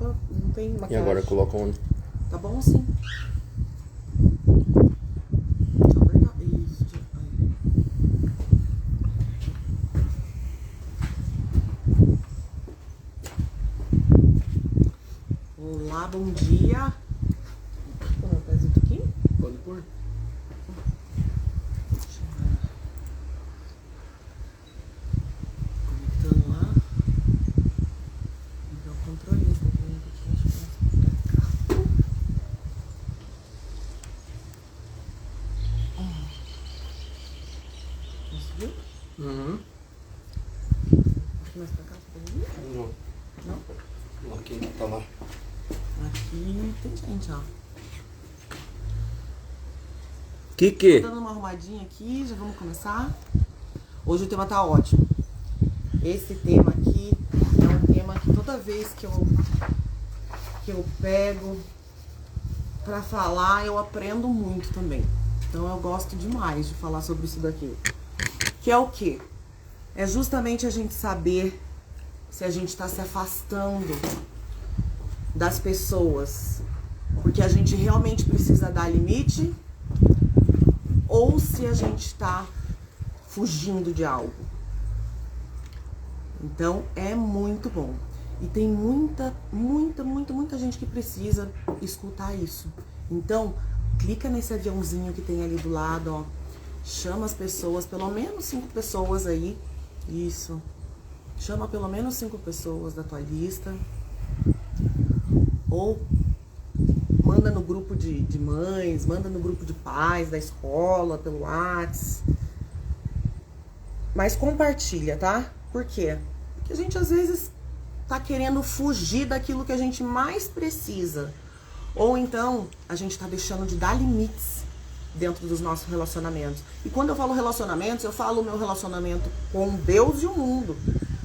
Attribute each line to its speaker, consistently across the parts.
Speaker 1: nada, não tem maquiagem.
Speaker 2: E agora coloca onde?
Speaker 1: Tá bom assim. Deixa eu apertar. Isso. Aí. Olá, bom dia. Põe meu pezinho aqui.
Speaker 2: Pode pôr.
Speaker 1: Conectando lá. Então, o controle desse aqui. Conseguiu?
Speaker 2: Uhum.
Speaker 1: Aqui mais pra cá, você pode vir?
Speaker 2: Não.
Speaker 1: Não?
Speaker 2: Aqui tá lá.
Speaker 1: Aqui tem gente, ó.
Speaker 2: Que?
Speaker 1: Tô dando uma arrumadinha aqui, já vamos começar. Hoje o tema tá ótimo. Esse tema aqui é um tema que toda vez que eu pego pra falar, eu aprendo muito também. Então eu gosto demais de falar sobre isso daqui. Que é o quê? É justamente a gente saber se a gente tá se afastando das pessoas porque a gente realmente precisa dar limite ou se a gente tá fugindo de algo. Então é muito bom. E tem muita gente que precisa escutar isso. Então, clica nesse aviãozinho que tem ali do lado, ó. Chama as pessoas, pelo menos 5 pessoas aí. Isso. Chama pelo menos 5 pessoas da tua lista. Ou manda no grupo de mães, manda no grupo de pais da escola, pelo WhatsApp. Mas compartilha, tá? Por quê? Porque a gente às vezes tá querendo fugir daquilo que a gente mais precisa. Ou então a gente tá deixando de dar limites dentro dos nossos relacionamentos. E quando eu falo relacionamentos, eu falo o meu relacionamento com Deus e o mundo.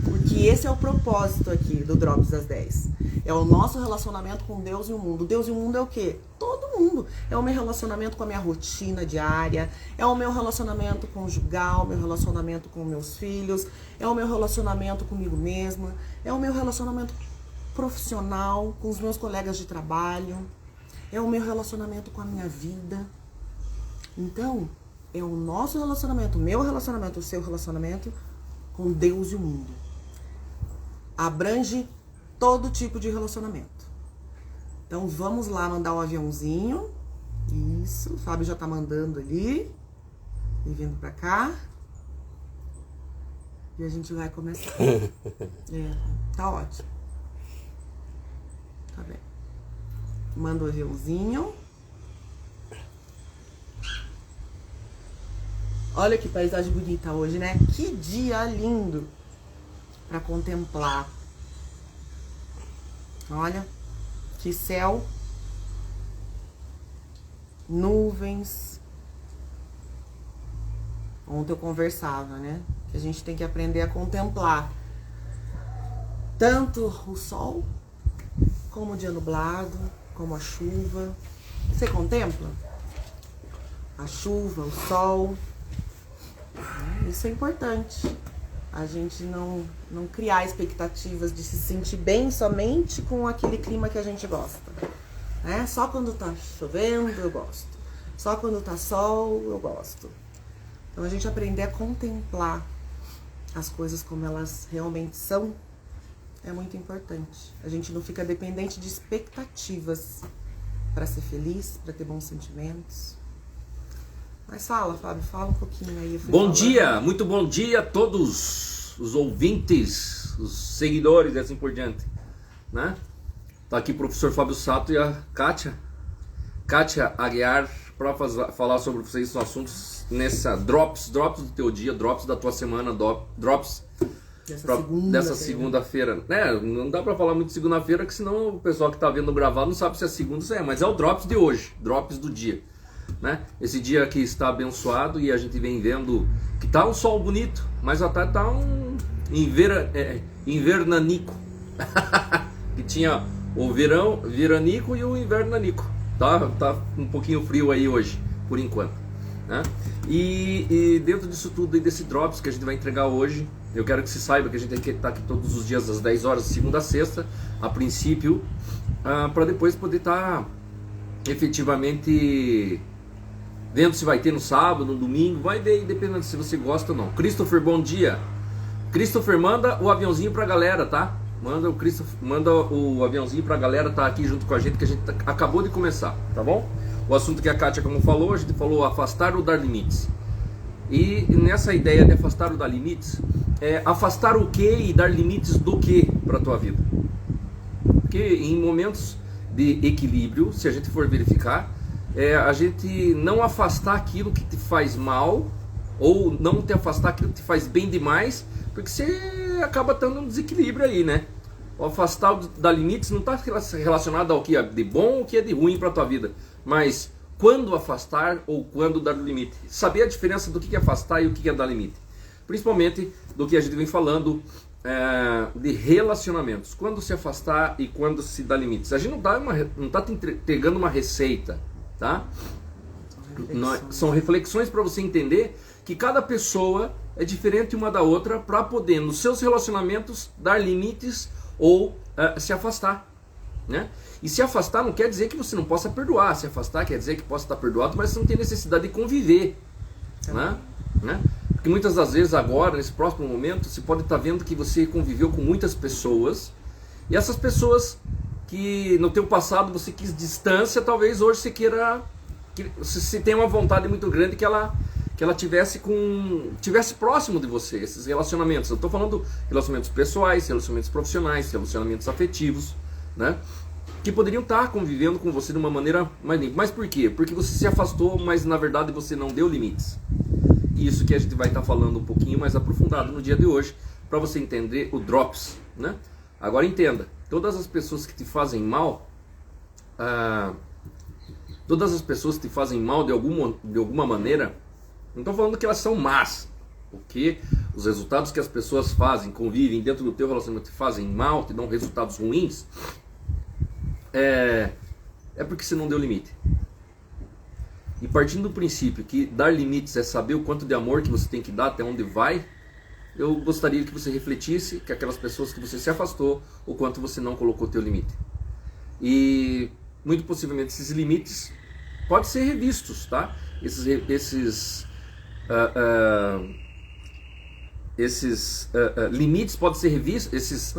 Speaker 1: Porque esse é o propósito aqui do Drops das 10. É o nosso relacionamento com Deus e o mundo. Deus e o mundo é o quê? Todo mundo. É o meu relacionamento com a minha rotina diária, é o meu relacionamento conjugal, meu relacionamento com meus filhos, é o meu relacionamento comigo mesma, é o meu relacionamento profissional com os meus colegas de trabalho, é o meu relacionamento com a minha vida. Então, é o nosso relacionamento, o meu relacionamento, o seu relacionamento com Deus e o mundo. Abrange todo tipo de relacionamento. Então vamos lá mandar o aviãozinho. Isso, o Fábio já tá mandando ali. E vindo pra cá. E a gente vai começar. Tá ótimo. Tá bem. Manda o aviãozinho. Olha que paisagem bonita hoje, né? Que dia lindo para contemplar. Olha, que céu, nuvens. Ontem eu conversava, né? Que a gente tem que aprender a contemplar tanto o sol, como o dia nublado, como a chuva. Você contempla? A chuva, o sol. Isso é importante. A gente não criar expectativas de se sentir bem somente com aquele clima que a gente gosta. Né? Só quando tá chovendo eu gosto. Só quando tá sol eu gosto. Então a gente aprender a contemplar as coisas como elas realmente são é muito importante. A gente não fica dependente de expectativas para ser feliz, para ter bons sentimentos. Mas fala, Fábio, fala um pouquinho aí.
Speaker 2: Bom dia, muito bom dia a todos os ouvintes, os seguidores e assim por diante, né? Tá aqui o professor Fábio Sato e a Kátia Aguiar para falar sobre vocês os assuntos nessa Drops do teu dia, Drops da tua semana, Drops dessa segunda-feira. Não dá para falar muito de segunda-feira, que senão o pessoal que tá vendo gravado não sabe se é segunda ou se é, mas é o Drops de hoje, Drops do dia. Né? Esse dia aqui está abençoado e a gente vem vendo que tá um sol bonito, mas até tá um invernanico. Que tinha o veranico e o invernanico. Tá um pouquinho frio aí hoje, por enquanto, né? E dentro disso tudo e desse Drops que a gente vai entregar hoje, Eu quero que você saiba que a gente está aqui todos os dias às 10 horas, segunda a sexta, a princípio, para depois poder estar efetivamente vendo se vai ter no sábado, no domingo, vai ver, dependendo se você gosta ou não. Christopher, bom dia. Christopher, manda o aviãozinho pra galera, tá? Manda o aviãozinho pra galera tá aqui junto com a gente, que a gente acabou de começar, tá bom? O assunto que a Kátia, como falou, a gente falou afastar ou dar limites. E nessa ideia de afastar ou dar limites, afastar o que e dar limites do que pra tua vida? Porque em momentos de equilíbrio, se a gente for verificar, a gente não afastar aquilo que te faz mal, ou não te afastar aquilo que te faz bem demais, porque você acaba tendo um desequilíbrio aí, né? O afastar da limites não está relacionado ao que é de bom ou o que é de ruim para a tua vida, mas quando afastar ou quando dar limite. Saber a diferença do que é afastar e o que é dar limite. Principalmente do que a gente vem falando de relacionamentos. Quando se afastar e quando se dá limites. A gente não está te entregando uma receita, tá? São reflexões para você entender que cada pessoa é diferente uma da outra para poder, nos seus relacionamentos, dar limites ou se afastar, né? E se afastar não quer dizer que você não possa perdoar. Se afastar quer dizer que possa estar perdoado, mas você não tem necessidade de conviver, né? Porque muitas das vezes agora, nesse próximo momento, você pode estar vendo que você conviveu com muitas pessoas, e essas pessoas que no teu passado você quis distância, talvez hoje você queira, você tenha uma vontade muito grande que ela tivesse próximo de você, esses relacionamentos. Eu estou falando relacionamentos pessoais, relacionamentos profissionais, relacionamentos afetivos, né? Que poderiam estar convivendo com você de uma maneira mais limpa. Mas por quê? Porque você se afastou, mas na verdade você não deu limites. E isso que a gente vai estar falando um pouquinho mais aprofundado no dia de hoje, para você entender o Drops, né? Agora entenda, todas as pessoas que te fazem mal, de alguma maneira, não estou falando que elas são más, porque os resultados que as pessoas fazem, convivem dentro do teu relacionamento, te fazem mal, te dão resultados ruins, é porque você não deu limite. E partindo do princípio que dar limites é saber o quanto de amor que você tem que dar, até onde vai, eu gostaria que você refletisse que aquelas pessoas que você se afastou, o quanto você não colocou teu limite. E muito possivelmente esses limites podem ser revistos, tá? Esses limites podem ser revistos,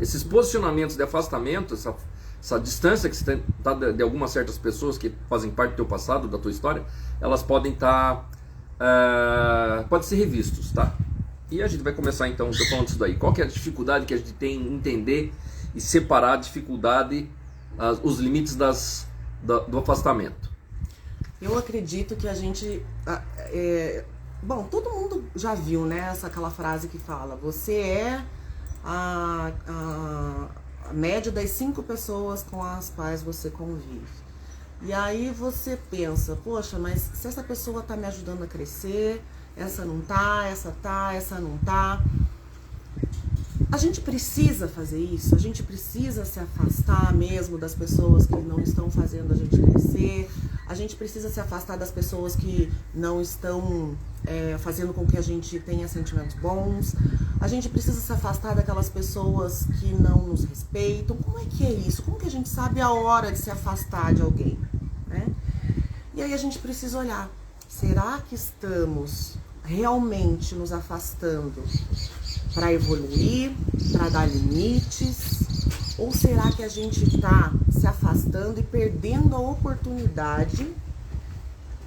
Speaker 2: esses posicionamentos de afastamento, essa distância que você está de algumas certas pessoas que fazem parte do teu passado, da tua história, elas podem estar, podem ser revistos, tá? E a gente vai começar então, estou falando disso daí. Qual que é a dificuldade que a gente tem em entender e separar a dificuldade, os limites do afastamento?
Speaker 1: Eu acredito que a gente... bom, todo mundo já viu, né, aquela frase que fala: você é a média das 5 pessoas com as quais você convive. E aí você pensa, poxa, mas se essa pessoa tá me ajudando a crescer, essa não tá, essa não tá. A gente precisa fazer isso, a gente precisa se afastar mesmo das pessoas que não estão fazendo a gente crescer, a gente precisa se afastar das pessoas que não estão fazendo com que a gente tenha sentimentos bons, a gente precisa se afastar daquelas pessoas que não nos respeitam. Como é que é isso? Como que a gente sabe a hora de se afastar de alguém, né? E aí a gente precisa olhar, será que estamos realmente nos afastando para evoluir, para dar limites? Ou será que a gente está se afastando e perdendo a oportunidade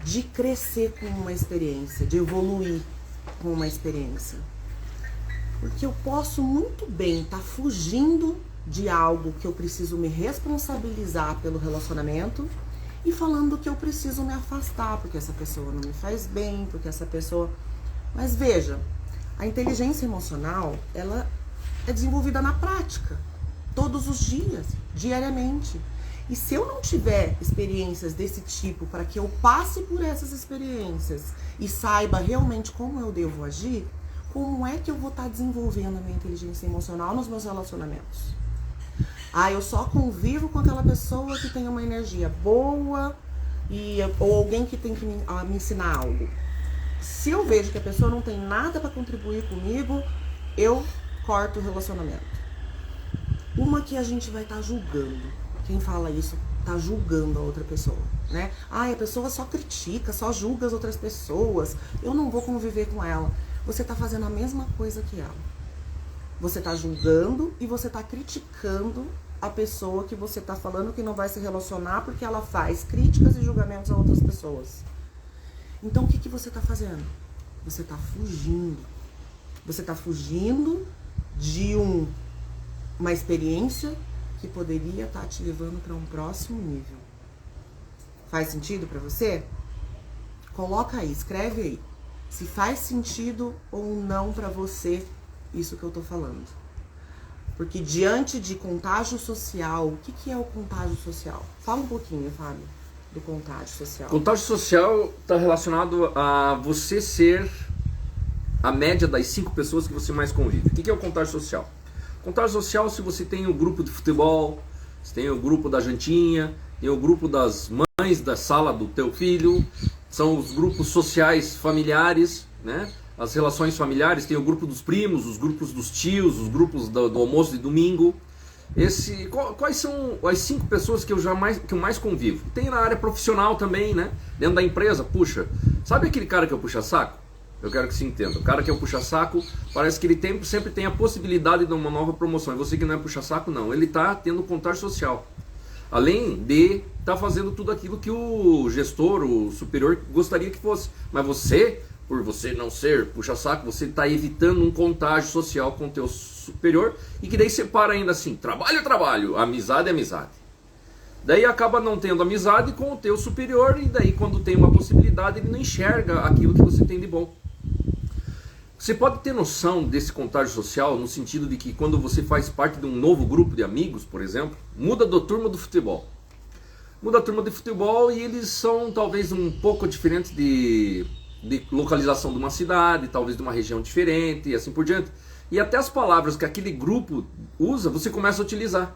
Speaker 1: de crescer com uma experiência, de evoluir com uma experiência? Porque eu posso muito bem estar fugindo de algo que eu preciso me responsabilizar pelo relacionamento e falando que eu preciso me afastar porque essa pessoa não me faz bem, porque essa pessoa... Mas veja, a inteligência emocional, ela é desenvolvida na prática, todos os dias, diariamente. E se eu não tiver experiências desse tipo para que eu passe por essas experiências e saiba realmente como eu devo agir, como é que eu vou estar desenvolvendo a minha inteligência emocional nos meus relacionamentos? Eu só convivo com aquela pessoa que tem uma energia boa ou alguém que tem que me ensinar algo. Se eu vejo que a pessoa não tem nada para contribuir comigo, eu corto o relacionamento. Uma que a gente vai estar julgando. Quem fala isso tá julgando a outra pessoa, né? Ai, a pessoa só critica, só julga as outras pessoas. Eu não vou conviver com ela. Você tá fazendo a mesma coisa que ela. Você tá julgando e você tá criticando a pessoa que você tá falando que não vai se relacionar porque ela faz críticas e julgamentos a outras pessoas. Então o que que você tá fazendo? Você tá fugindo. Você tá fugindo de uma experiência que poderia estar te levando para um próximo nível. Faz sentido para você? Coloca aí, escreve aí. Se faz sentido ou não para você isso que eu tô falando. Porque diante de contágio social, o que que é o contágio social? Fala um pouquinho, Fábio, do contágio social.
Speaker 2: Contágio social está relacionado a você ser a média das 5 pessoas que você mais convive. O que é o contágio social? Contágio social, se você tem o grupo de futebol, você tem o grupo da jantinha, tem o grupo das mães da sala do teu filho, são os grupos sociais familiares, né? As relações familiares, tem o grupo dos primos, os grupos dos tios, os grupos do almoço de domingo. Quais são as 5 pessoas que eu mais convivo? Tem na área profissional também, né? Dentro da empresa, puxa, sabe aquele cara que é o puxa-saco? Eu quero que se entenda. O cara que é o puxa-saco, parece que ele sempre tem a possibilidade de uma nova promoção. E você que não é puxa-saco, não. Ele está tendo contágio social. Além de estar fazendo tudo aquilo que o gestor, o superior, gostaria que fosse. Mas você, por você não ser puxa-saco, você está evitando um contágio social com o teu superior. E que daí separa ainda assim, trabalho é trabalho, amizade é amizade. Daí acaba não tendo amizade com o teu superior. E daí quando tem uma possibilidade, ele não enxerga aquilo que você tem de bom. Você pode ter noção desse contágio social no sentido de que quando você faz parte de um novo grupo de amigos, por exemplo, muda da turma do futebol. Muda a turma de futebol e eles são talvez um pouco diferentes de localização de uma cidade, talvez de uma região diferente e assim por diante. E até as palavras que aquele grupo usa, você começa a utilizar.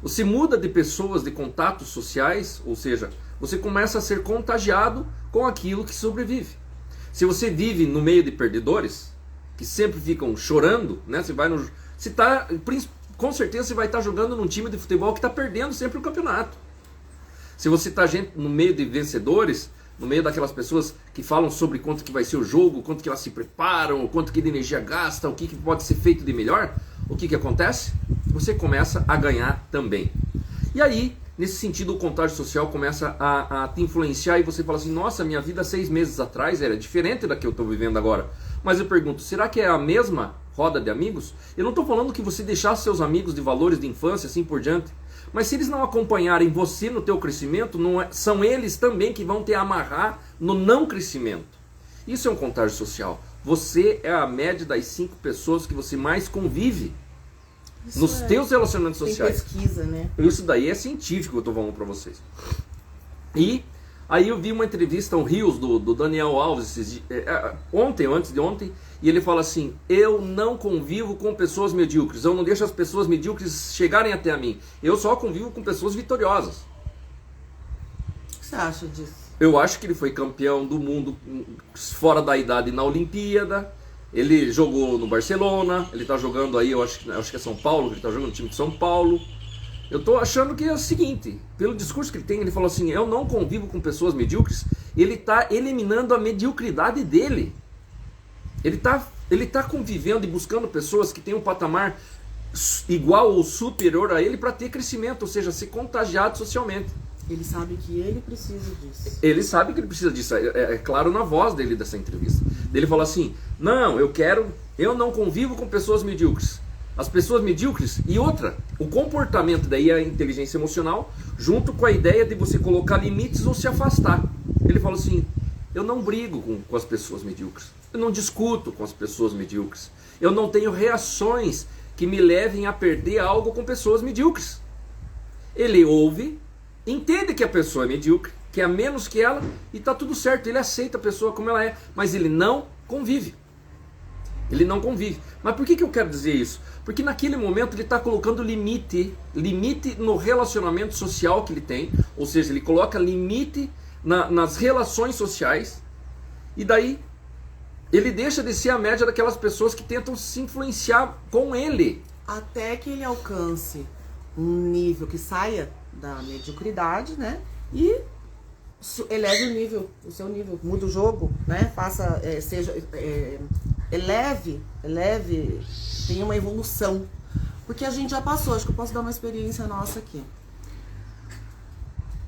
Speaker 2: Você muda de pessoas, de contatos sociais, ou seja, você começa a ser contagiado com aquilo que sobrevive. Se você vive no meio de perdedores, que sempre ficam chorando, né? Com certeza você vai estar jogando num time de futebol que está perdendo sempre o campeonato. Se você está no meio de vencedores, no meio daquelas pessoas que falam sobre quanto que vai ser o jogo, quanto que elas se preparam, quanto que de energia gasta, o que pode ser feito de melhor, o que acontece? Você começa a ganhar também. E aí, nesse sentido, o contágio social começa a te influenciar e você fala assim, nossa, minha vida 6 meses atrás era diferente da que eu estou vivendo agora. Mas eu pergunto, será que é a mesma roda de amigos? Eu não estou falando que você deixar seus amigos de valores de infância, assim por diante. Mas se eles não acompanharem você no teu crescimento, são eles também que vão te amarrar no não crescimento. Isso é um contágio social. Você é a média das 5 pessoas que você mais convive. Isso nos teus relacionamentos sociais.
Speaker 1: Tem pesquisa, né?
Speaker 2: Isso daí é científico, eu estou falando para vocês. E aí eu vi uma entrevista, um Rios do Daniel Alves, ontem ou antes de ontem, e ele fala assim, eu não convivo com pessoas medíocres, eu não deixo as pessoas medíocres chegarem até a mim, eu só convivo com pessoas vitoriosas.
Speaker 1: O que você acha disso?
Speaker 2: Eu acho que ele foi campeão do mundo fora da idade na Olimpíada. Ele jogou no Barcelona, ele está jogando aí, eu acho que é São Paulo, ele está jogando no time de São Paulo. Eu estou achando que é o seguinte, pelo discurso que ele tem, ele falou assim, eu não convivo com pessoas medíocres, ele está eliminando a mediocridade dele. Ele tá convivendo e buscando pessoas que têm um patamar igual ou superior a ele para ter crescimento, ou seja, ser contagiado socialmente.
Speaker 1: Ele sabe que ele precisa disso.
Speaker 2: Ele sabe que ele precisa disso, é claro na voz dele dessa entrevista. Ele falou assim, não, eu não convivo com pessoas medíocres. As pessoas medíocres, e outra, o comportamento daí é a inteligência emocional, junto com a ideia de você colocar limites ou se afastar. Ele falou assim, eu não brigo com as pessoas medíocres, eu não discuto com as pessoas medíocres, eu não tenho reações que me levem a perder algo com pessoas medíocres. Ele ouve, entende que a pessoa é medíocre, que é menos que ela, e está tudo certo, ele aceita a pessoa como ela é, mas ele não convive. Ele não convive. Mas por que eu quero dizer isso? Porque naquele momento ele está colocando limite no relacionamento social que ele tem, ou seja, ele coloca limite nas relações sociais, e daí ele deixa de ser a média daquelas pessoas que tentam se influenciar com ele.
Speaker 1: Até que ele alcance um nível que saia da mediocridade, né? E eleve o seu nível, muda o jogo, né? Faça, eleve, tenha uma evolução. Porque a gente já passou, acho que eu posso dar uma experiência nossa aqui.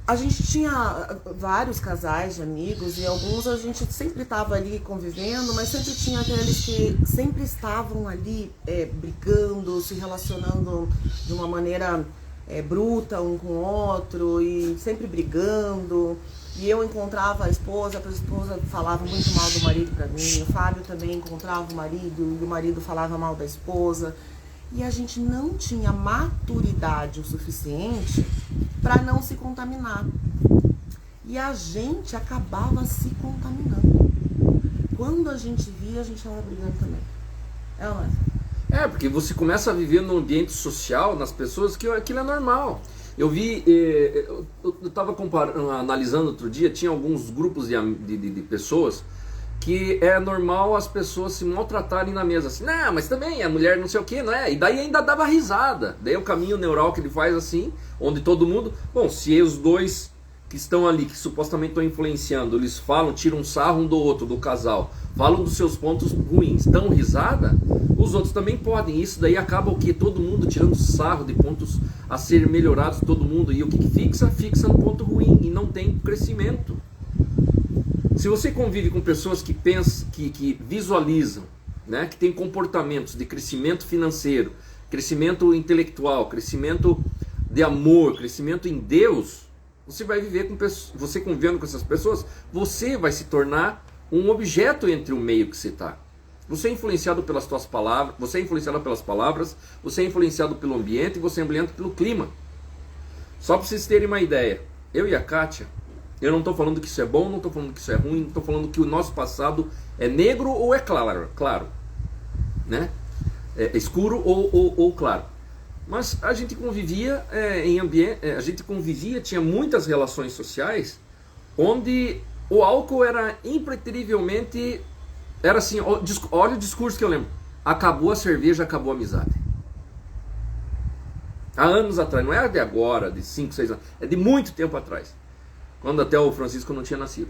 Speaker 1: A gente tinha vários casais de amigos e alguns a gente sempre estava ali convivendo, mas sempre tinha aqueles que sempre estavam ali brigando, se relacionando de uma maneira bruta um com o outro e sempre brigando. E eu encontrava a esposa falava muito mal do marido para mim, o Fábio também encontrava o marido e o marido falava mal da esposa. E a gente não tinha maturidade o suficiente para não se contaminar. E a gente acabava se contaminando. Quando a gente via, a gente estava brigando também. É ou não é?
Speaker 2: Porque você começa a viver num ambiente social, nas pessoas, que aquilo é normal. Eu vi, eu estava analisando outro dia, tinha alguns grupos de pessoas que é normal as pessoas se maltratarem na mesa, assim, não, mas também a mulher não sei o que, não é? E daí ainda dava risada. Daí é o caminho neural que ele faz assim, onde todo mundo, bom, se os dois que estão ali, que supostamente estão influenciando, eles falam, tiram um sarro um do outro, do casal, falam dos seus pontos ruins, dão risada, os outros também podem. Isso daí acaba o quê? Todo mundo tirando sarro de pontos a ser melhorados, todo mundo, e o que fixa? Fixa no ponto ruim e não tem crescimento. Se você convive com pessoas que pensam, que visualizam, né, que têm comportamentos de crescimento financeiro, crescimento intelectual, crescimento de amor, crescimento em Deus, você vai viver com pessoas, você convivendo com essas pessoas, você vai se tornar um objeto entre o meio que você está. Você é influenciado pelas suas palavras, você é influenciado pelas palavras, você é influenciado pelo ambiente e você é influenciado pelo clima. Só para vocês terem uma ideia, eu e a Kátia, eu não estou falando que isso é bom, não estou falando que isso é ruim, não estou falando que o nosso passado é negro ou é claro, né? É escuro ou claro. Mas a gente convivia em ambiente, a gente convivia, tinha muitas relações sociais, onde o álcool era impreterivelmente, era assim, olha o discurso que eu lembro: acabou a cerveja, acabou a amizade. Há anos atrás, não é de agora, de 5, 6 anos, é de muito tempo atrás. Quando até o Francisco não tinha nascido.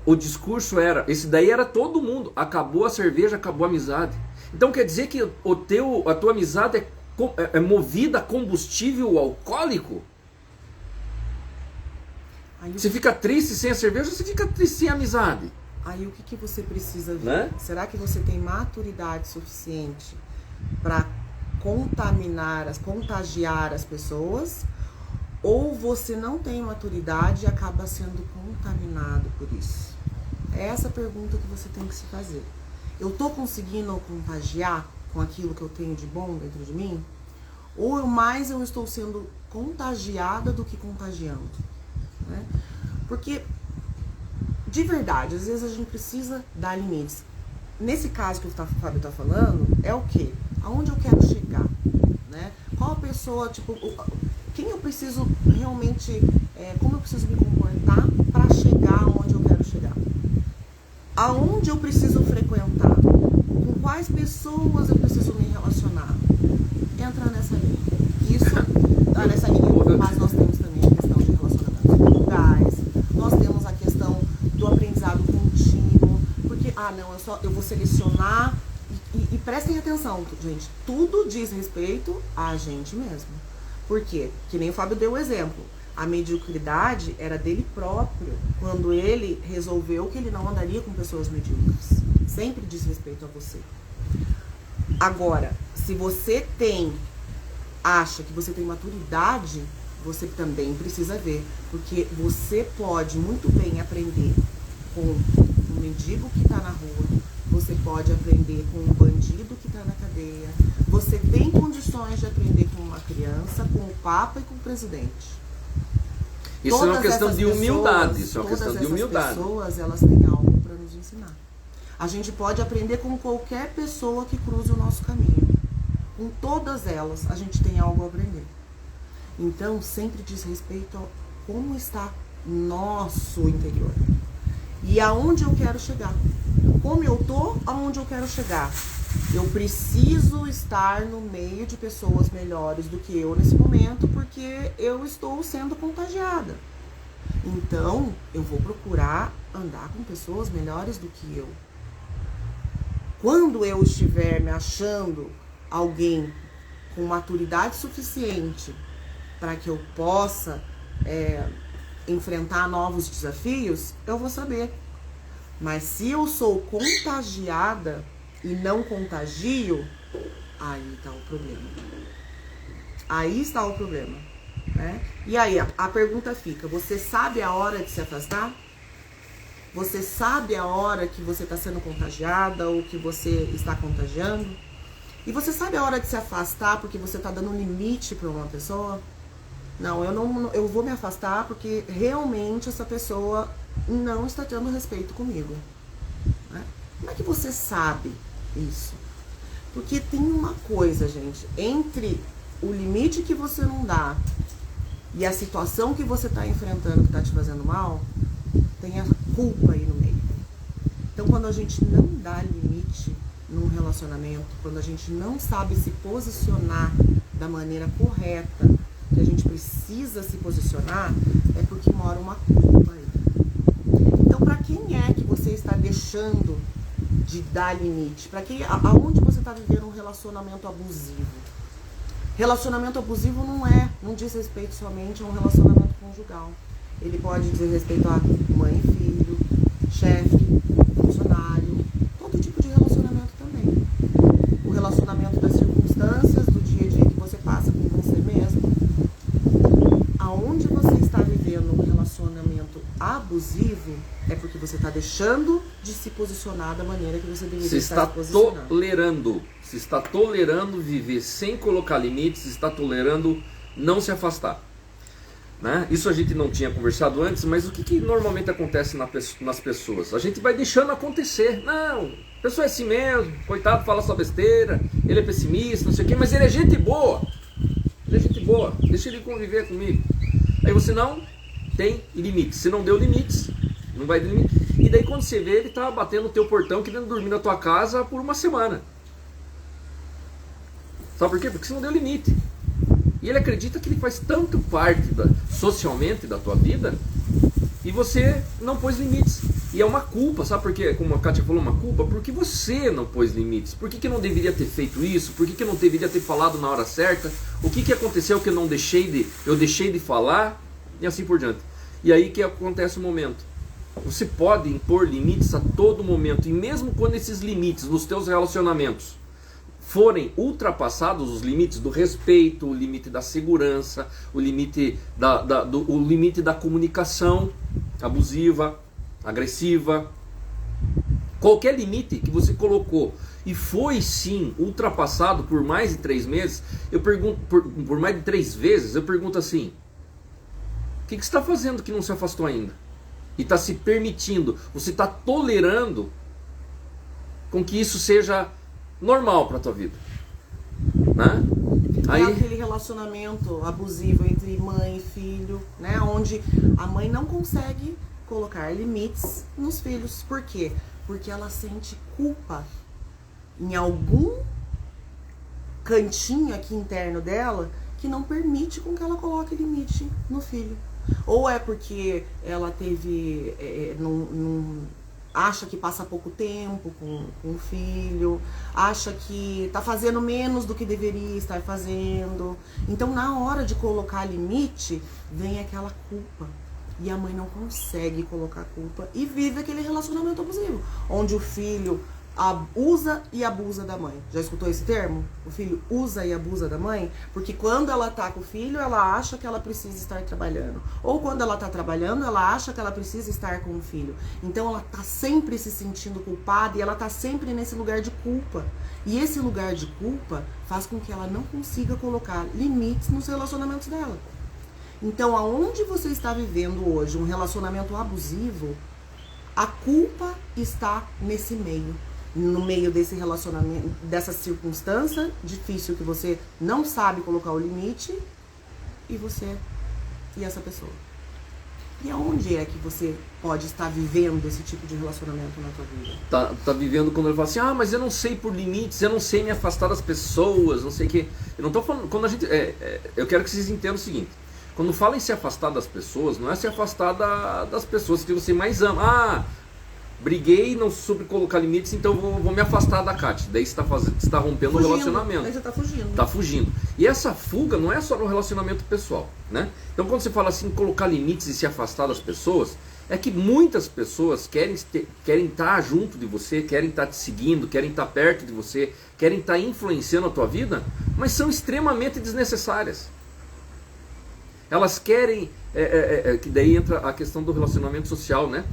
Speaker 2: O discurso era, esse daí era todo mundo, acabou a cerveja, acabou a amizade. Então quer dizer que a tua amizade é movida a combustível alcoólico? Aí você fica triste sem a cerveja, você fica triste sem a amizade.
Speaker 1: Aí o que você precisa ver?
Speaker 2: Né?
Speaker 1: Será que você tem maturidade suficiente para contagiar as pessoas? Ou você não tem maturidade e acaba sendo contaminado por isso? É essa pergunta que você tem que se fazer. Eu estou conseguindo contagiar com aquilo que eu tenho de bom dentro de mim? Ou eu estou sendo contagiada do que contagiando? Né? Porque, de verdade, às vezes a gente precisa dar limites. Nesse caso que o Fábio está falando, é o quê? Aonde eu quero chegar? Né? Qual a pessoa, tipo... Quem eu preciso realmente, como eu preciso me comportar para chegar onde eu quero chegar? Aonde eu preciso frequentar? Com quais pessoas eu preciso me relacionar? Entra nessa linha. Isso, nessa linha, mas nós temos também a questão de relacionamentos conjugais, nós temos a questão do aprendizado contínuo, porque, eu vou selecionar, e prestem atenção, gente, tudo diz respeito a gente mesmo. Por quê? Que nem o Fábio deu o exemplo. A mediocridade era dele próprio, quando ele resolveu que ele não andaria com pessoas medíocres. Sempre diz respeito a você. Agora, se você acha que você tem maturidade, você também precisa ver. Porque você pode muito bem aprender com um mendigo que está na rua, você pode aprender com um bandido que está na cadeia, você tem condições de aprender com uma criança, com o Papa e com o presidente.
Speaker 2: Isso é uma questão de humildade. Isso é uma questão de humildade.
Speaker 1: Todas essas pessoas, elas têm algo para nos ensinar. A gente pode aprender com qualquer pessoa que cruze o nosso caminho. Com todas elas, a gente tem algo a aprender. Então, sempre diz respeito a como está nosso interior. E aonde eu quero chegar. como eu tô, aonde eu quero chegar. Eu preciso estar no meio de pessoas melhores do que eu nesse momento, porque eu estou sendo contagiada. Então, eu vou procurar andar com pessoas melhores do que eu. Quando eu estiver me achando alguém com maturidade suficiente para que eu possa enfrentar novos desafios, eu vou saber. Mas se eu sou contagiada e não contagio, aí está o problema. Aí está o problema, né? E aí a pergunta fica: você sabe a hora de se afastar? Você sabe a hora que você está sendo contagiada ou que você está contagiando? E você sabe a hora de se afastar porque você está dando um limite para uma pessoa? Não, eu vou me afastar porque realmente essa pessoa não está tendo respeito comigo, né? Como é que você sabe isso? Porque tem uma coisa, gente, entre o limite que você não dá e a situação que você está enfrentando que está te fazendo mal, tem a culpa aí no meio. Então, quando a gente não dá limite num relacionamento, quando a gente não sabe se posicionar da maneira correta, que a gente precisa se posicionar, é porque mora uma culpa aí. Então, para quem é que você está deixando de dar limite? Para quem, aonde você está vivendo um relacionamento abusivo? Relacionamento abusivo não diz respeito somente a um relacionamento conjugal. Ele pode dizer respeito a mãe e filho, chefe, funcionário, todo tipo de relacionamento também. O relacionamento das circunstâncias, do dia a dia que você passa com você mesmo. Aonde você está vivendo um relacionamento abusivo é porque você está deixando de se posicionar da maneira que você deveria estar se posicionando.
Speaker 2: Se está tolerando viver sem colocar limites, se está tolerando não se afastar. Né? Isso a gente não tinha conversado antes, mas o que normalmente acontece nas pessoas? A gente vai deixando acontecer. Não, a pessoa é assim mesmo, coitado, fala só besteira, ele é pessimista, não sei o quê, mas ele é gente boa. Ele é gente boa, deixa ele conviver comigo. Aí você não tem limites. Se não deu limites, não vai ter limite. E daí quando você vê, ele tá batendo no teu portão, querendo dormir na tua casa por uma semana. Sabe por quê? Porque você não deu limite. E ele acredita que ele faz tanto parte socialmente da tua vida e você não pôs limites. E é uma culpa, sabe por quê? Como a Kátia falou, uma culpa, porque você não pôs limites. Por que eu não deveria ter feito isso? Por que eu não deveria ter falado na hora certa? O que aconteceu que eu deixei de falar? E assim por diante. E aí que acontece o momento. Você pode impor limites a todo momento. E mesmo quando esses limites nos teus relacionamentos forem ultrapassados, os limites do respeito, o limite da segurança, o limite da comunicação abusiva, agressiva, qualquer limite que você colocou e foi sim ultrapassado por mais de 3 meses, eu pergunto, por mais de 3 vezes, eu pergunto assim: o que você está fazendo que não se afastou ainda? E está se permitindo, você está tolerando com que isso seja normal para tua vida, né? Aí
Speaker 1: aquele relacionamento abusivo entre mãe e filho, né? Onde a mãe não consegue colocar limites nos filhos. Por quê? Porque ela sente culpa em algum cantinho aqui interno dela que não permite com que ela coloque limite no filho. Ou é porque ela teve acha que passa pouco tempo com o filho, acha que está fazendo menos do que deveria estar fazendo. Então, na hora de colocar limite, vem aquela culpa. E a mãe não consegue colocar culpa e vive aquele relacionamento abusivo, onde o filho usa e abusa da mãe. Já escutou esse termo? O filho usa e abusa da mãe? Porque quando ela tá com o filho, ela acha que ela precisa estar trabalhando. Ou quando ela tá trabalhando, ela acha que ela precisa estar com o filho. Então ela tá sempre se sentindo culpada e ela tá sempre nesse lugar de culpa. E esse lugar de culpa faz com que ela não consiga colocar limites nos relacionamentos dela. Então, aonde você está vivendo hoje um relacionamento abusivo, a culpa está nesse meio. No meio desse relacionamento, dessa circunstância difícil que você não sabe colocar o limite, e você e essa pessoa. E aonde é que você pode estar vivendo esse tipo de relacionamento na tua vida?
Speaker 2: Tá vivendo quando ele fala assim, mas eu não sei por limites, eu não sei me afastar das pessoas, não sei o que. Eu não tô falando, quando a gente, eu quero que vocês entendam o seguinte, quando fala em se afastar das pessoas, não é se afastar das pessoas que você mais ama. Briguei, não soube colocar limites, então vou me afastar da Kátia. Daí você está rompendo o relacionamento.
Speaker 1: Daí você tá fugindo.
Speaker 2: Tá fugindo. E essa fuga não é só no relacionamento pessoal, né? Então quando você fala assim, colocar limites e se afastar das pessoas, é que muitas pessoas querem estar junto de você, querem estar te seguindo, querem estar perto de você, querem estar influenciando a tua vida, mas são extremamente desnecessárias. Elas querem, que daí entra a questão do relacionamento social, né?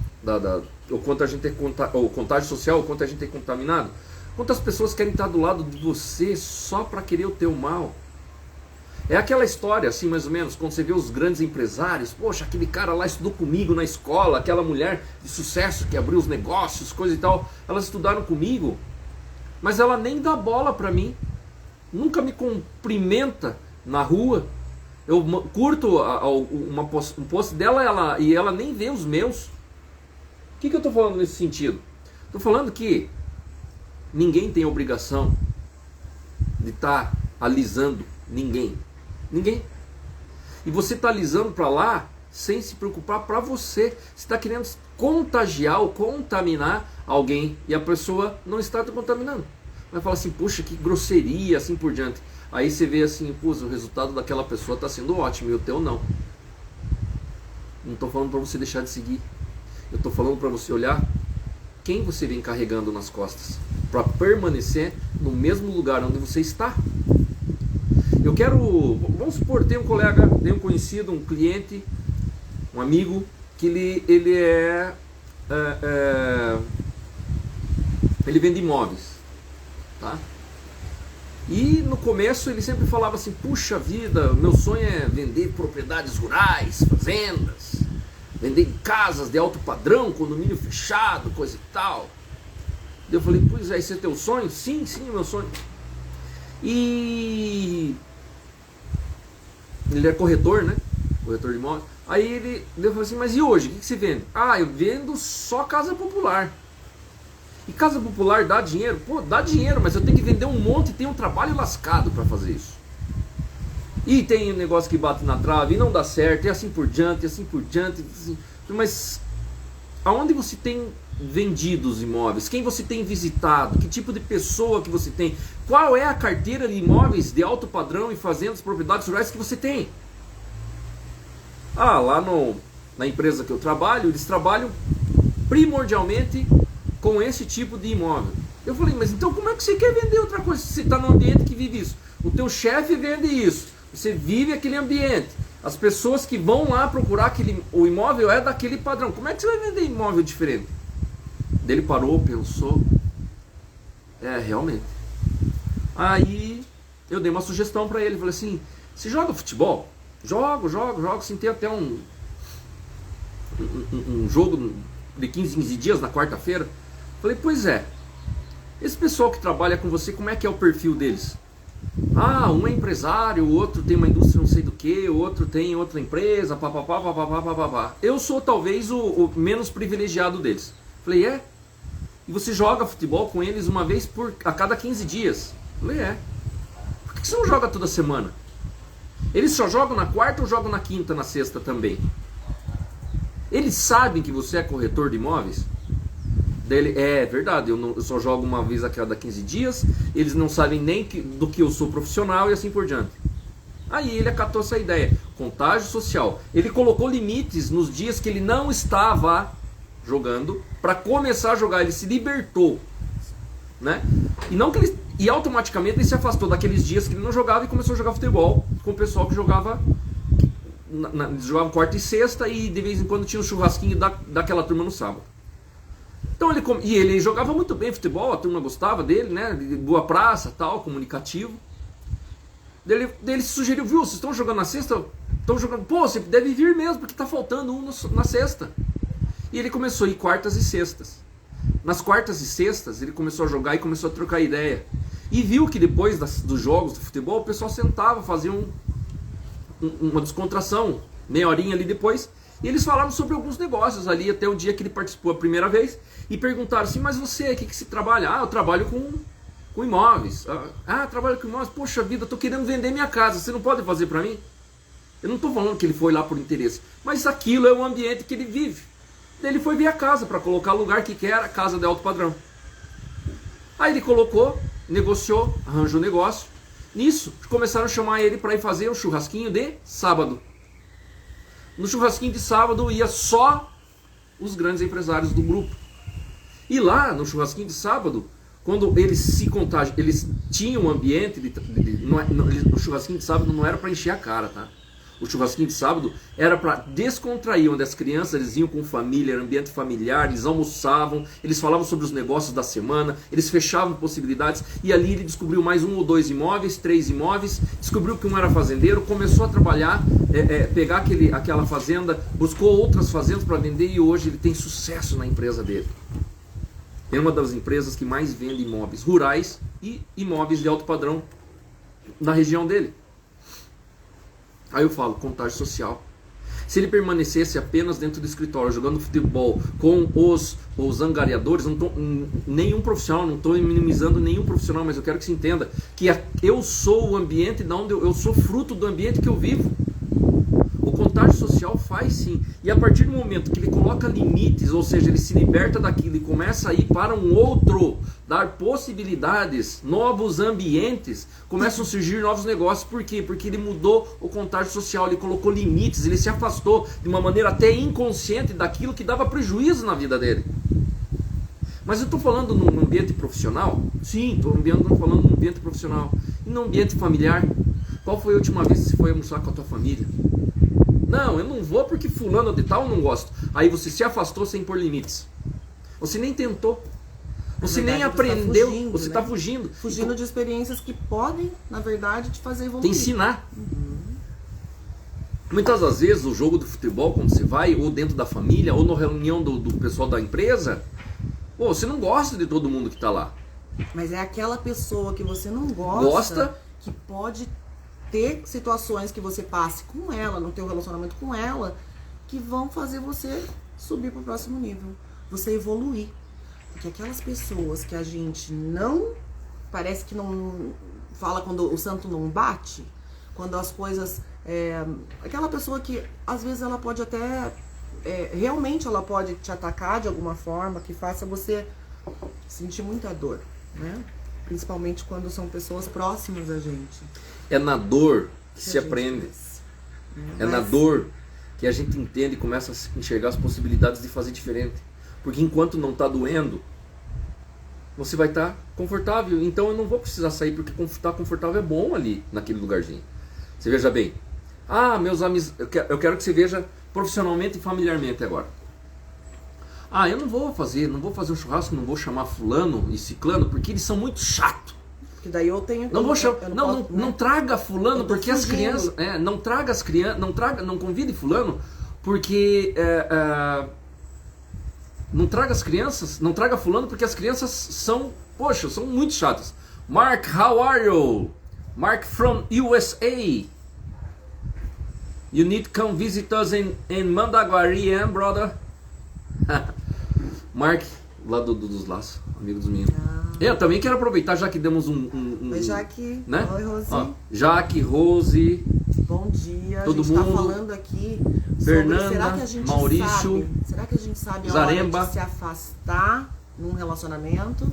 Speaker 2: O quanto a gente o contágio social, o quanto a gente é contaminado. Quantas pessoas querem estar do lado de você só para querer o teu mal? É aquela história, assim, mais ou menos, quando você vê os grandes empresários, poxa, aquele cara lá estudou comigo na escola, aquela mulher de sucesso que abriu os negócios, coisa e tal, elas estudaram comigo, mas ela nem dá bola para mim, nunca me cumprimenta na rua. Eu curto um post dela e ela nem vê os meus. O que eu estou falando nesse sentido? Estou falando que ninguém tem obrigação de estar alisando ninguém. Ninguém. E você está alisando para lá sem se preocupar para você. Você está querendo contagiar ou contaminar alguém e a pessoa não está te contaminando. Vai falar assim, puxa, que grosseria, assim por diante. Aí você vê assim, pô, o resultado daquela pessoa está sendo ótimo e o teu não. Não estou falando para você deixar de seguir. Eu estou falando para você olhar quem você vem carregando nas costas para permanecer no mesmo lugar onde você está. Eu quero, vamos supor, tem um colega, tem um conhecido, um cliente, um amigo, que ele vende imóveis, tá? E no começo ele sempre falava assim, puxa vida, meu sonho é vender propriedades rurais, fazendas, vender casas de alto padrão, condomínio fechado, coisa e tal. Eu falei, pois é, esse é teu sonho? Sim, meu sonho. E ele é corretor, né? Corretor de imóveis. Aí eu falei assim, mas e hoje? O que você vende? Eu vendo só casa popular. E casa popular dá dinheiro? Pô, dá dinheiro, mas eu tenho que vender um monte e tem um trabalho lascado para fazer isso. E tem um negócio que bate na trave e não dá certo, e assim por diante, assim. Mas aonde você tem vendido os imóveis? Quem você tem visitado? Que tipo de pessoa que você tem? Qual é a carteira de imóveis de alto padrão e fazendas, propriedades rurais que você tem? Lá na empresa que eu trabalho, eles trabalham primordialmente com esse tipo de imóvel. Eu falei, mas então como é que você quer vender outra coisa se você está num ambiente que vive isso? O teu chefe vende isso, você vive aquele ambiente, as pessoas que vão lá procurar o imóvel é daquele padrão. Como é que você vai vender imóvel diferente? Ele parou, pensou, realmente. Aí eu dei uma sugestão para ele, falei assim, você joga futebol? Jogo, sim, tem até um jogo de 15 dias na quarta-feira. Falei, pois é, esse pessoal que trabalha com você, como é que é o perfil deles? Um é empresário, o outro tem uma indústria não sei do que, o outro tem outra empresa, papapá. Eu sou talvez o menos privilegiado deles. Falei, e você joga futebol com eles uma vez a cada 15 dias? Falei, por que você não joga toda semana? Eles só jogam na quarta ou jogam na quinta, na sexta também? Eles sabem que você é corretor de imóveis? É verdade, eu só jogo uma vez a cada 15 dias, eles não sabem nem do que eu sou profissional e assim por diante. Aí ele acatou essa ideia, contágio social. Ele colocou limites nos dias que ele não estava jogando, para começar a jogar, ele se libertou, né? E automaticamente ele se afastou daqueles dias que ele não jogava e começou a jogar futebol com o pessoal que jogava quarta e sexta e de vez em quando tinha um churrasquinho daquela turma no sábado. Então ele jogava muito bem futebol, a turma gostava dele, né? De boa praça, tal, comunicativo. Ele sugeriu, viu, vocês estão jogando na sexta? Estão jogando, pô, você deve vir mesmo, porque tá faltando um na sexta. E ele começou a ir quartas e sextas. Nas quartas e sextas ele começou a jogar e começou a trocar ideia. E viu que depois dos jogos de futebol o pessoal sentava, fazia uma descontração, meia horinha ali depois, E eles falaram sobre alguns negócios ali até o dia que ele participou a primeira vez e perguntaram assim, mas você, o que você trabalha? Ah, eu trabalho com imóveis. Trabalho com imóveis? Poxa vida, eu tô querendo vender minha casa, você não pode fazer para mim? Eu não tô falando que ele foi lá por interesse, mas aquilo é o ambiente que ele vive. Daí ele foi ver a casa para colocar o lugar que era, casa de alto padrão. Aí ele colocou, negociou, arranjou o negócio. Nisso, começaram a chamar ele para ir fazer um churrasquinho de sábado. No churrasquinho de sábado ia só os grandes empresários do grupo. E lá, no churrasquinho de sábado, quando eles se contagiam, eles tinham um ambiente, o churrasquinho de sábado não era para encher a cara, tá? O churrasquinho de sábado era para descontrair, onde as crianças eles iam com família, era ambiente familiar, eles almoçavam, eles falavam sobre os negócios da semana, eles fechavam possibilidades, e ali ele descobriu mais 1 ou 2 imóveis, 3 imóveis, descobriu que um era fazendeiro, começou a trabalhar, pegar aquela fazenda, buscou outras fazendas para vender, e hoje ele tem sucesso na empresa dele. É uma das empresas que mais vende imóveis rurais e imóveis de alto padrão na região dele. Aí eu falo, contágio social. Se ele permanecesse apenas dentro do escritório, jogando futebol com os angariadores, nenhum profissional, não estou minimizando nenhum profissional, mas eu quero que se entenda que eu sou o ambiente de onde eu sou fruto do ambiente que eu vivo. O contágio social faz sim. E a partir do momento que ele coloca limites, ou seja, ele se liberta daquilo e começa a ir para um outro, dar possibilidades, novos ambientes, começam a surgir novos negócios. Por quê? Porque ele mudou o contágio social, ele colocou limites, ele se afastou de uma maneira até inconsciente daquilo que dava prejuízo na vida dele. Mas eu estou falando num ambiente profissional? Sim, estou falando num ambiente profissional. E no ambiente familiar? Qual foi a última vez que você foi almoçar com a tua família? Não, eu não vou porque fulano de tal eu não gosto. Aí você se afastou sem pôr limites. Você nem tentou. Você nem aprendeu. Você está fugindo.
Speaker 1: Fugindo de experiências que podem, na verdade, te fazer evoluir.
Speaker 2: Te ensinar. Muitas das vezes o jogo do futebol, quando você vai, ou dentro da família, ou na reunião do pessoal da empresa, você não gosta de todo mundo que está lá.
Speaker 1: Mas é aquela pessoa que você não gosta que pode ter situações que você passe com ela, no teu relacionamento com ela, que vão fazer você subir para o próximo nível, você evoluir. Porque aquelas pessoas que a gente não, parece que não fala quando o santo não bate, quando as coisas, aquela pessoa que às vezes ela pode até, realmente ela pode te atacar de alguma forma, que faça você sentir muita dor, né? Principalmente quando são pessoas próximas a gente.
Speaker 2: É na dor que se aprende. É na dor que a gente entende e começa a enxergar as possibilidades de fazer diferente. Porque enquanto não está doendo, você vai estar confortável. Então eu não vou precisar sair, porque estar confortável é bom ali, naquele lugarzinho. Você veja bem. Meus amigos, eu quero que você veja profissionalmente e familiarmente agora. Eu não vou fazer um churrasco, não vou chamar fulano e ciclano, porque eles são muito chatos.
Speaker 1: Porque daí eu tenho...
Speaker 2: Não traga fulano, porque as crianças... não traga as crianças, não convide fulano, porque... não traga as crianças, não traga fulano, porque as crianças são muito chatas. Mark, how are you? Mark from USA. You need to come visit us in Mandaguari, brother? Mark, lá dos laços, amigo dos meninos. Eu também quero aproveitar, já que demos
Speaker 1: Oi, Jaque.
Speaker 2: Né?
Speaker 1: Oi, Rose.
Speaker 2: Jaque, Rose.
Speaker 1: Bom dia.
Speaker 2: Todo
Speaker 1: a gente
Speaker 2: mundo.
Speaker 1: Tá falando aqui sobre,
Speaker 2: Fernanda,
Speaker 1: será que a gente
Speaker 2: Maurício.
Speaker 1: será que a gente sabe a
Speaker 2: Zaremba.
Speaker 1: hora de se afastar num relacionamento?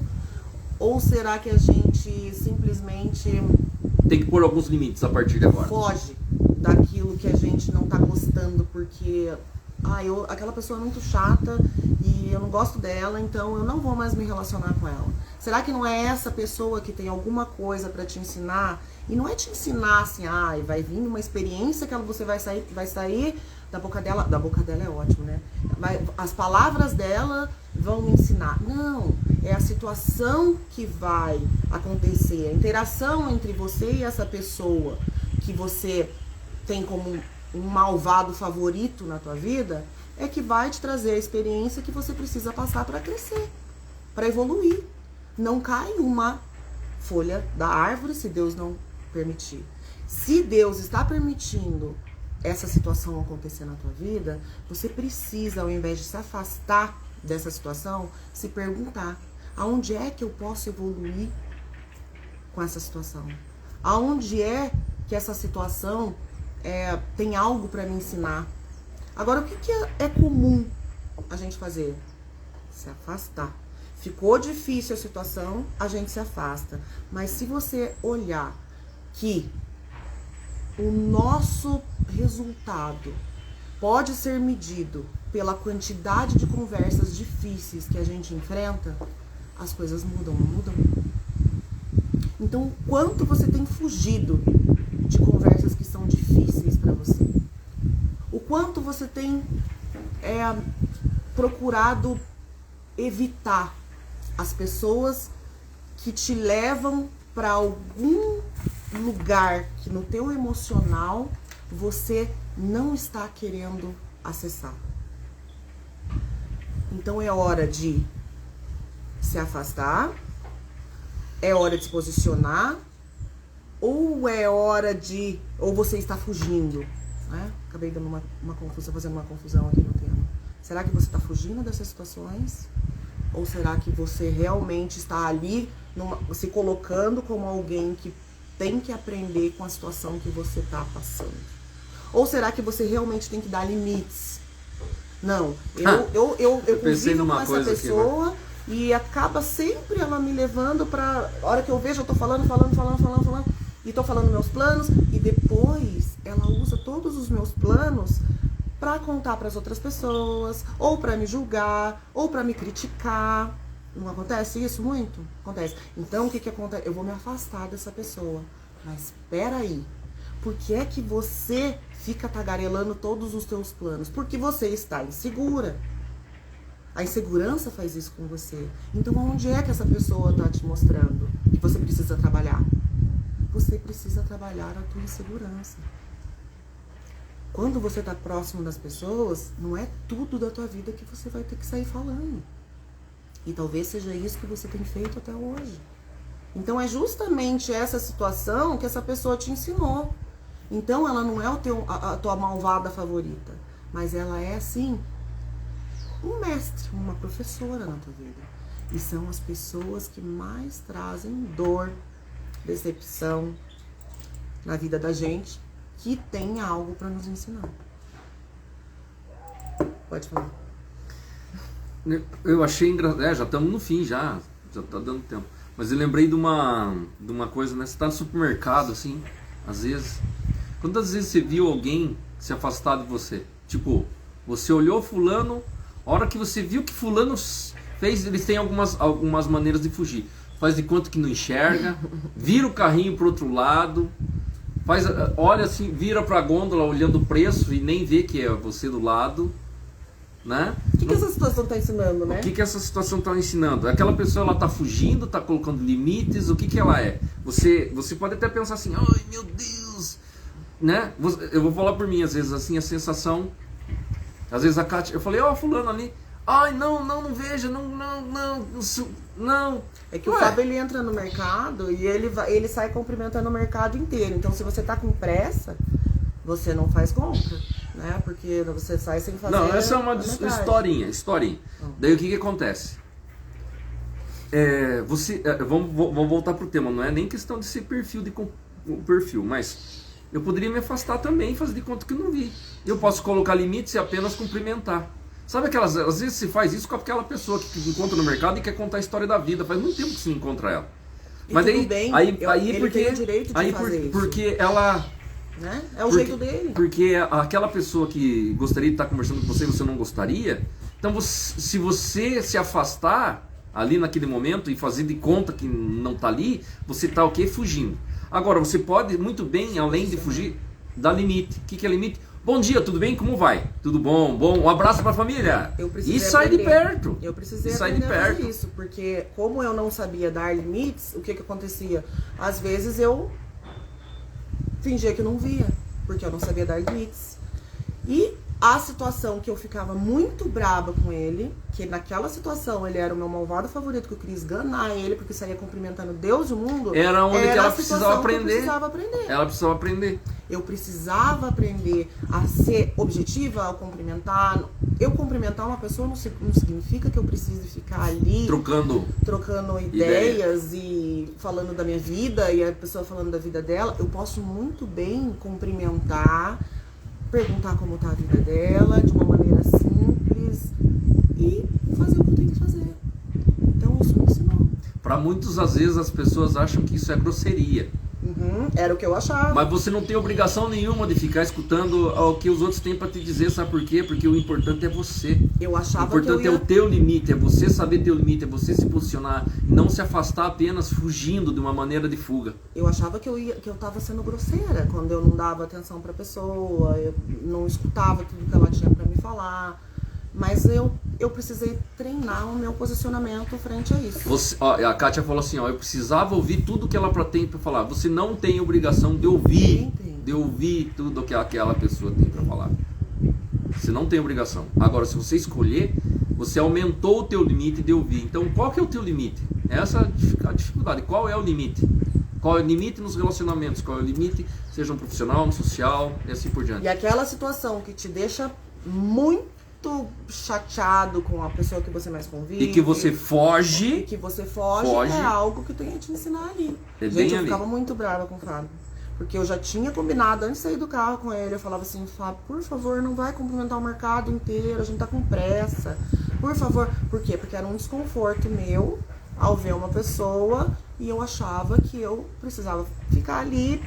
Speaker 1: Ou será que a gente simplesmente
Speaker 2: Tem que pôr alguns limites a partir de agora.
Speaker 1: foge daquilo que a gente não tá gostando, porque aquela pessoa é muito chata e eu não gosto dela, então eu não vou mais me relacionar com ela. Será que não é essa pessoa que tem alguma coisa para te ensinar? E não é te ensinar assim, vai vir uma experiência que você vai sair da boca dela é ótimo, né? As palavras dela vão me ensinar. Não, é a situação que vai acontecer, a interação entre você e essa pessoa que você tem como um malvado favorito na tua vida, é que vai te trazer a experiência que você precisa passar para crescer, para evoluir. Não cai uma folha da árvore se Deus não permitir. Se Deus está permitindo essa situação acontecer na tua vida, você precisa, ao invés de se afastar dessa situação, se perguntar: aonde é que eu posso evoluir com essa situação? Aonde é que essa situação tem algo para me ensinar? Agora, o que é comum a gente fazer? Se afastar. Ficou difícil a situação, a gente se afasta. Mas se você olhar que o nosso resultado pode ser medido pela quantidade de conversas difíceis que a gente enfrenta, as coisas mudam, não mudam? Então, o quanto você tem fugido de conversas que são difíceis para você? O quanto você tem procurado evitar as pessoas que te levam para algum lugar que no teu emocional você não está querendo acessar. Então é hora de se afastar, é hora de se posicionar, ou é hora de... ou você está fugindo, né? Acabei dando uma confusão, fazendo uma confusão aqui no tema. Será que você está fugindo dessas situações? Ou será que você realmente está ali se colocando como alguém que tem que aprender com a situação que você está passando? Ou será que você realmente tem que dar limites? Não, eu convivo com essa pessoa aqui, e acaba sempre ela me levando pra... A hora que eu vejo, eu tô falando, e tô falando meus planos, e depois ela usa todos os meus planos pra contar pras outras pessoas, ou pra me julgar, ou pra me criticar. Não acontece isso muito? Acontece. Então, o que acontece? Eu vou me afastar dessa pessoa. Mas espera aí. Por que é que você fica tagarelando todos os teus planos? Porque você está insegura. A insegurança faz isso com você. Então, onde é que essa pessoa está te mostrando que você precisa trabalhar? Você precisa trabalhar a tua insegurança. Quando você está próximo das pessoas, não é tudo da tua vida que você vai ter que sair falando. E talvez seja isso que você tem feito até hoje. Então, é justamente essa situação que essa pessoa te ensinou. Então, ela não é a tua malvada favorita, mas ela é, sim, um mestre, uma professora na tua vida. E são as pessoas que mais trazem dor, decepção na vida da gente, que tem algo para nos ensinar. Pode falar.
Speaker 2: Eu achei engraçado. Já estamos no fim, já tá dando tempo. Mas eu lembrei de uma coisa, né? Você tá no supermercado, assim, às vezes. Quantas vezes você viu alguém se afastar de você? Tipo, você olhou fulano, a hora que você viu que fulano fez, eles têm algumas maneiras de fugir. Faz de conta que não enxerga, vira o carrinho pro outro lado, olha assim, vira pra gôndola olhando o preço e nem vê que é você do lado, né?
Speaker 1: O que essa situação tá ensinando, né?
Speaker 2: O que essa situação tá ensinando? Aquela pessoa, ela tá fugindo, tá colocando limites, o que ela é? Você pode até pensar assim, ai meu Deus, né? Eu vou falar por mim, às vezes, assim, a sensação... Às vezes a Kátia, eu falei, ó, fulano ali, ai, não veja, não.
Speaker 1: É que o Fábio, ele entra no mercado e ele sai cumprimentando o mercado inteiro. Então, se você tá com pressa, você não faz compra, né? Porque você sai sem fazer...
Speaker 2: Não, essa é uma historinha. Daí o que acontece? Vamos voltar pro tema, não é nem questão de ser perfil, mas eu poderia me afastar também e fazer de conta que eu não vi. Eu posso colocar limites e apenas cumprimentar. Sabe aquelas... Às vezes se faz isso com aquela pessoa que encontra no mercado e quer contar a história da vida. Faz muito tempo que você não encontra ela. Mas
Speaker 1: tudo bem, ele
Speaker 2: porque,
Speaker 1: tem o direito de fazer isso.
Speaker 2: Porque ela...
Speaker 1: Né? É o jeito dele.
Speaker 2: Porque aquela pessoa que gostaria de estar conversando com você e você não gostaria, então se você se afastar ali naquele momento e fazer de conta que não está ali, você está o quê? Fugindo. Agora, você pode muito bem, além de fugir, dar limite. O que é limite? Bom dia, tudo bem? Como vai? Tudo bom? Um abraço pra família. E sai de perto.
Speaker 1: Eu precisei aprender a fazer isso, porque como eu não sabia dar limites, o que acontecia? Às vezes eu fingia que não via, porque eu não sabia dar limites. E A situação que eu ficava muito braba com ele, que naquela situação ele era o meu malvado favorito, que eu queria esganar ele, porque saía cumprimentando Deus e o mundo.
Speaker 2: Era onde que ela
Speaker 1: a
Speaker 2: precisava
Speaker 1: situação que eu
Speaker 2: aprender.
Speaker 1: precisava aprender.
Speaker 2: Ela precisava aprender.
Speaker 1: Eu precisava aprender a ser objetiva ao cumprimentar. Eu cumprimentar uma pessoa não significa que eu precise ficar ali trocando ideias e falando da minha vida e a pessoa falando da vida dela. Eu posso muito bem cumprimentar, perguntar como tá a vida dela, de uma maneira simples e fazer o que eu tenho que fazer. Então isso me ensinou.
Speaker 2: Para muitos, às vezes, as pessoas acham que isso é grosseria.
Speaker 1: Era o que eu achava.
Speaker 2: Mas você não tem obrigação nenhuma de ficar escutando o que os outros têm para te dizer, sabe por quê? Porque o importante é você.
Speaker 1: Eu achava
Speaker 2: o importante
Speaker 1: que eu ia...
Speaker 2: é o teu limite, é você saber teu limite, é você se posicionar, não se afastar apenas fugindo de uma maneira de fuga.
Speaker 1: Eu achava que eu tava sendo grosseira quando eu não dava atenção pra pessoa, eu não escutava tudo que ela tinha pra me falar. Mas eu precisei treinar o meu posicionamento frente a isso.
Speaker 2: A Kátia falou assim, eu precisava ouvir tudo que ela tem para falar. Você não tem obrigação de ouvir tudo que aquela pessoa tem para falar. Você não tem obrigação. Agora, se você escolher, você aumentou o teu limite de ouvir. Então, qual que é o teu limite? Essa é a dificuldade. Qual é o limite? Qual é o limite nos relacionamentos? Qual é o limite, seja no profissional, no social, e assim por diante.
Speaker 1: E aquela situação que te deixa muito chateado com a pessoa que você mais convive.
Speaker 2: E que você foge.
Speaker 1: E que você foge. É algo que eu tenho que te ensinar ali.
Speaker 2: Gente,
Speaker 1: eu ficava muito brava com o Fábio. Porque eu já tinha combinado antes de sair do carro com ele. Eu falava assim, Fábio, por favor, não vai cumprimentar o mercado inteiro. A gente tá com pressa. Por favor. Por quê? Porque era um desconforto meu ao ver uma pessoa e eu achava que eu precisava ficar ali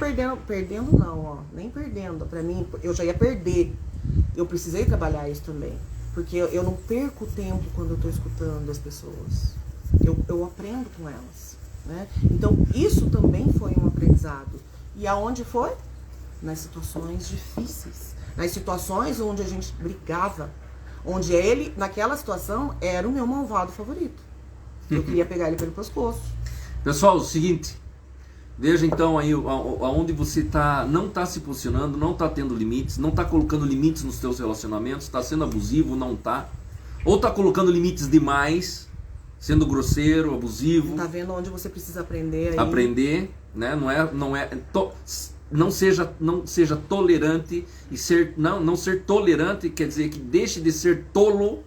Speaker 1: perdendo não, ó, nem perdendo. Pra mim, eu já ia perder. Eu precisei trabalhar isso também, porque eu não perco tempo quando eu tô escutando as pessoas. Eu aprendo com elas, né? Então, isso também foi um aprendizado. E aonde foi? Nas situações difíceis. Nas situações onde a gente brigava. Onde ele, naquela situação, era o meu malvado favorito. Eu queria pegar ele pelo pescoço.
Speaker 2: Pessoal, o seguinte, veja então aí aonde você não está se posicionando, não está tendo limites, não está colocando limites nos seus relacionamentos, está sendo abusivo, não está. Ou está colocando limites demais, sendo grosseiro, abusivo.
Speaker 1: Tá vendo onde você precisa aprender aí.
Speaker 2: Aprender, né? Não seja tolerante e não ser tolerante quer dizer que deixe de ser tolo.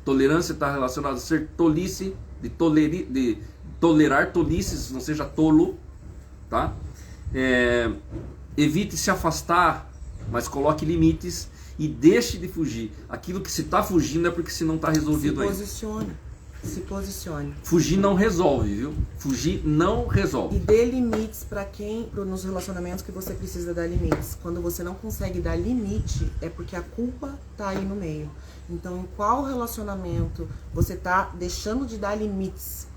Speaker 2: Tolerância está relacionada a ser tolice, de tolerar tolices, não seja tolo, tá? Evite se afastar, mas coloque limites e deixe de fugir. Aquilo que se está fugindo é porque se não está resolvido ainda.
Speaker 1: Se posicione.
Speaker 2: Fugir não resolve, viu? Fugir não resolve.
Speaker 1: E dê limites para nos relacionamentos que você precisa dar limites. Quando você não consegue dar limite, é porque a culpa tá aí no meio. Então, em qual relacionamento você tá deixando de dar limites?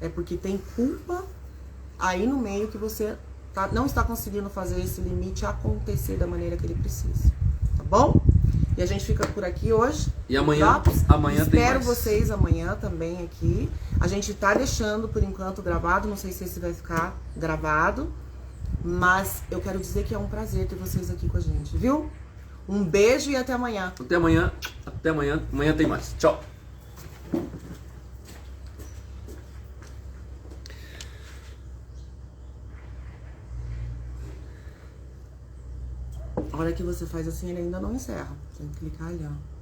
Speaker 1: É porque tem culpa aí no meio que você não está conseguindo fazer esse limite acontecer da maneira que ele precisa. Tá bom? E a gente fica por aqui hoje.
Speaker 2: E amanhã tem mais.
Speaker 1: Espero vocês amanhã também aqui. A gente tá deixando por enquanto gravado. Não sei se esse vai ficar gravado. Mas eu quero dizer que é um prazer ter vocês aqui com a gente, viu? Um beijo e até amanhã.
Speaker 2: Até amanhã. Até amanhã. Amanhã tem mais. Tchau.
Speaker 1: A hora que você faz assim, ele ainda não encerra. Tem que clicar ali, ó.